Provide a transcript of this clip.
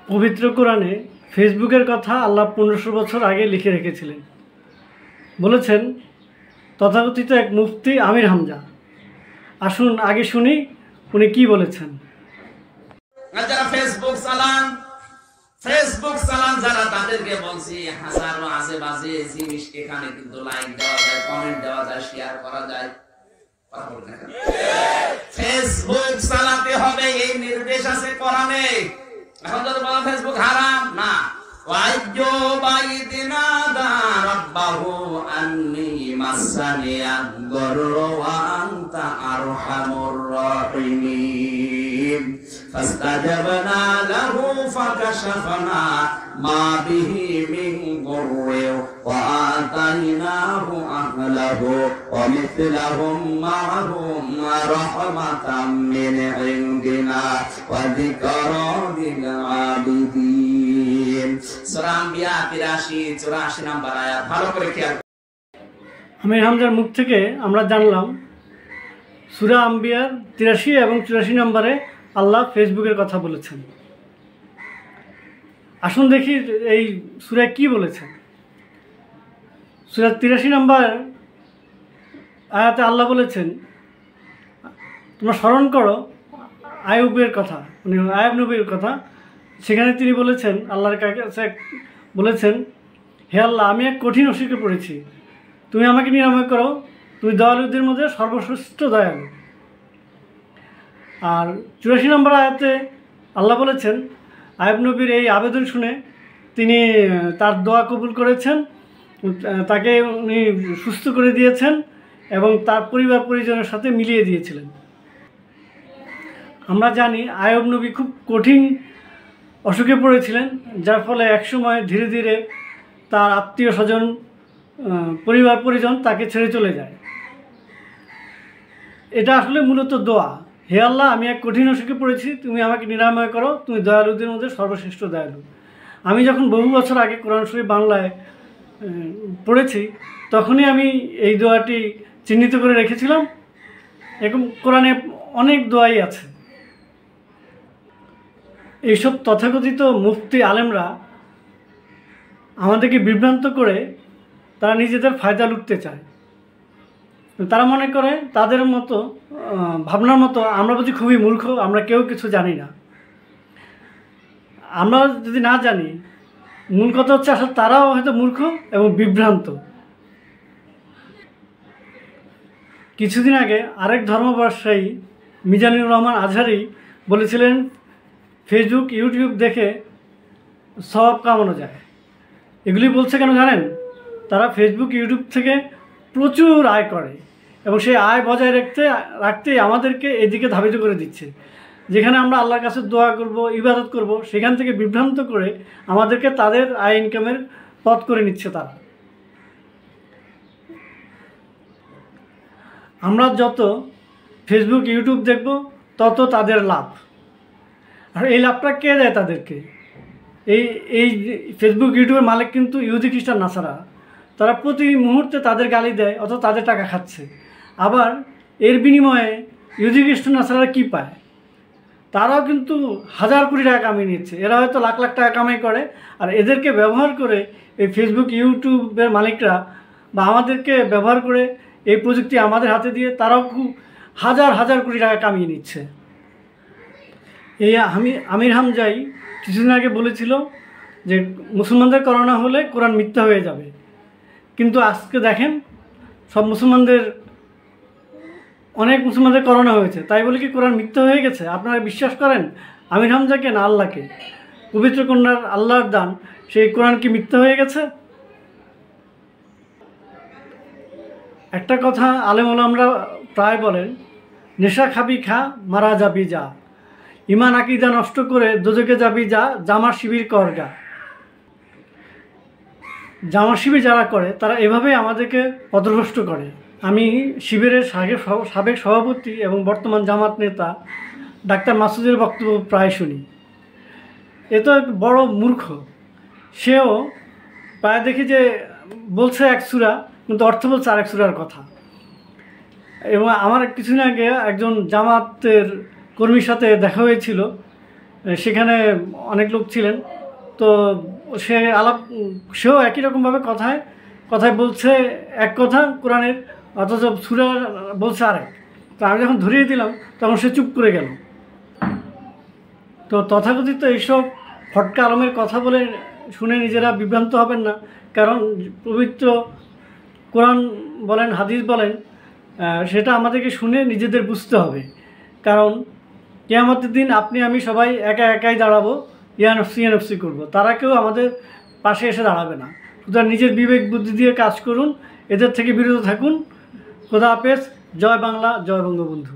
পবিত্র কোরআনে ফেসবুকের কথা আল্লাহ 1500 বছর আগে লিখে রেখেছিলেন। বলেছেন তথাকথিত এক মুফতি আমির হামজা। আসুন আগে শুনি উনি কি বলেছেন। যারা ফেসবুক চালান যারা, তাদেরকে বলছি হাজারো আজেবাজে জিনিস এখানে কিন্তু লাইক দেওয়া যায়, কমেন্ট দেওয়া যায়, শেয়ার করা যায়। ফেসবুক চালাতে হবে এই নির্দেশ আছে কোরআনে। এখন যদি বলা ফেসবুক হারাম, না। فاستجبنا له فكشفنا ما به من ضر وآتيناه أهله ومثلهم معهم رحمة من عندنا وذكرى للعابدين। সূরা আম্বিয়া 83-84 নম্বর আয়াত ভালো করে খেয়াল। আমির হামজার মুখ থেকে আমরা জানলাম সূরা আম্বিয়ার 83 এবং 84 নম্বরে আল্লাহ ফেসবুকের কথা বলেছেন। আসুন দেখি এই সূরায় কি বলেছেন। সূরা 83 নম্বর আয়াতে আল্লাহ বলেছেন, তোমরা স্মরণ করো আইয়ুবের কথা, মানে আইয়ুব নবীর কথা। সেখানে তিনি বলেছেন, আল্লাহর কাছে বলেছেন, হে আল্লাহ, আমি এক কঠিন অসুখে পড়েছি, তুমি আমাকে নিরাময় করো, তুমি দয়ালুদের মধ্যে সর্বশ্রেষ্ঠ দয়ালু। আর 84 নম্বর আয়াতে আল্লাহ বলেছেন, আইয়ুব নবীর এই আবেদন শুনে তিনি তার দোয়া কবুল করেছেন, তাকে উনি সুস্থ করে দিয়েছেন এবং তার পরিবার পরিজনের সাথে মিলিয়ে দিয়েছিলেন। আমরা জানি আইয়ুব নবী খুব কঠিন অসুখে পড়েছিলেন, যার ফলে একসময় ধীরে ধীরে তার আত্মীয় স্বজন, পরিবার পরিজন তাকে ছেড়ে চলে যায়। এটা আসলে মূলত দোয়া, হে আল্লাহ, আমি এক কঠিন অসুখে পড়েছি, তুমি আমাকে নিরাময় করো, তুমি দয়ালুদের মধ্যে সর্বশ্রেষ্ঠ দয়ালু। আমি যখন বহু বছর আগে কোরআন শরীফ বাংলায় পড়েছি, তখনই আমি এই দোয়াটি চিহ্নিত করে রেখেছিলাম। এরকম কোরআনে অনেক দোয়াই আছে। এইসব তথাকথিত মুফতি আলেমরা আমাদেরকে বিভ্রান্ত করে তারা নিজেদের ফায়দা লুটতে চায়। তারা মনে করে তাদের মতো ভাবনার মতো আমরা বুঝি খুবই মূর্খ, আমরা কেউ কিছু জানি না। আমরা যদি না জানি, মূল কথা হচ্ছে আসলে তারাও হয়তো মূর্খ এবং বিভ্রান্ত। কিছুদিন আগে আরেক ধর্মব্যবসায়ী মিজানুর রহমান আজহারি বলেছিলেন, ফেসবুক ইউটিউব দেখে সওয়াব কামানো যায়। এগুলি বলছে কেন জানেন? তারা ফেসবুক ইউটিউব থেকে প্রচুর আয় করে এবং সেই আয় বজায় রাখতেই আমাদেরকে এদিকে ধাবিত করে দিচ্ছে। যেখানে আমরা আল্লাহর কাছে দোয়া করব, ইবাদত করব, সেখান থেকে বিভ্রান্ত করে আমাদেরকে তাদের আয় ইনকামের পথ করে নিচ্ছে তারা। আমরা যত ফেসবুক ইউটিউব দেখব তত তাদের লাভ। আর এই লাভটা কে দেয় তাদেরকে? এই ফেসবুক ইউটিউবের মালিক কিন্তু ইহুদি খ্রিস্টান নাসারা। তারা প্রতি মুহূর্তে তাদের গালি দেয়, অথবা তাদের টাকা খাচ্ছে। আবার এর বিনিময়ে ইহুদি খ্রিস্টান নাসারা কী পায়? তারাও কিন্তু হাজার কোটি টাকা কামিয়ে নিচ্ছে। এরা হয়তো লাখ লাখ টাকা কামাই করে, আর এদেরকে ব্যবহার করে এই ফেসবুক ইউটিউবের মালিকরা বা আমাদেরকে ব্যবহার করে এই প্রযুক্তি আমাদের হাতে দিয়ে তারাও খুব হাজার হাজার কোটি টাকা কামিয়ে নিচ্ছে। এই আমির হামজাই কিছুদিন আগে বলেছিল যে মুসলমানদের করোনা হলে কোরআন মিথ্যা হয়ে যাবে, কিন্তু আজকে দেখেন অনেক মুসলমানদের করোনা হয়েছে। তাই বলে কি কোরআন মিথ্যা হয়ে গেছে? আপনারা বিশ্বাস করেন আমির হামজাকে না আল্লাহকে? পবিত্র কন্যার আল্লাহর দান সেই কোরআন কি মিথ্যা হয়ে গেছে? একটা কথা আলেম ওলামারা প্রায় বলেন, নেশা খাবি খা, মারা যাবি যা, ইমান আকীদা নষ্ট করে দোজখে যাবি যা, জামার শিবির করগা। জামার শিবির যারা করে তারা এভাবেই আমাদেরকে পথভ্রষ্ট করে। আমি শিবিরের সাবেক সভাপতি এবং বর্তমান জামাত নেতা ডাক্তার মাসুদের বক্তব্য প্রায় শুনি। এ তো বড় মূর্খ। সেও প্রায় দেখি যে বলছে এক সূরা, কিন্তু অর্থ বলছে আরেক সূরার কথা। এবং আমার কিছুদিন আগে একজন জামাতের কর্মীর সাথে দেখা হয়েছিল, সেখানে অনেক লোক ছিলেন। তো সেও একই রকমভাবে কথায় বলছে এক কথা কোরআনের, অথচ সূরা বলছে আরেক। তো আমি যখন ধরিয়ে দিলাম তখন সে চুপ করে গেল। তো তথাকথিত এইসব ফটকা আলমের কথা বলে শুনে নিজেরা বিভ্রান্ত হবেন না, কারণ পবিত্র কোরআন বলেন, হাদিস বলেন, সেটা আমাদেরকে শুনে নিজেদের বুঝতে হবে। কারণ কিয়ামতের দিন আপনি আমি সবাই একাই দাঁড়াবো, ইয়ানফসি করবো, তারা কেউ আমাদের পাশে এসে দাঁড়াবে না। সুতরাং নিজের বিবেক বুদ্ধি দিয়ে কাজ করুন, এদের থেকে বিরত থাকুন। খোদা হাফেজ। জয় বাংলা, জয় বঙ্গবন্ধু।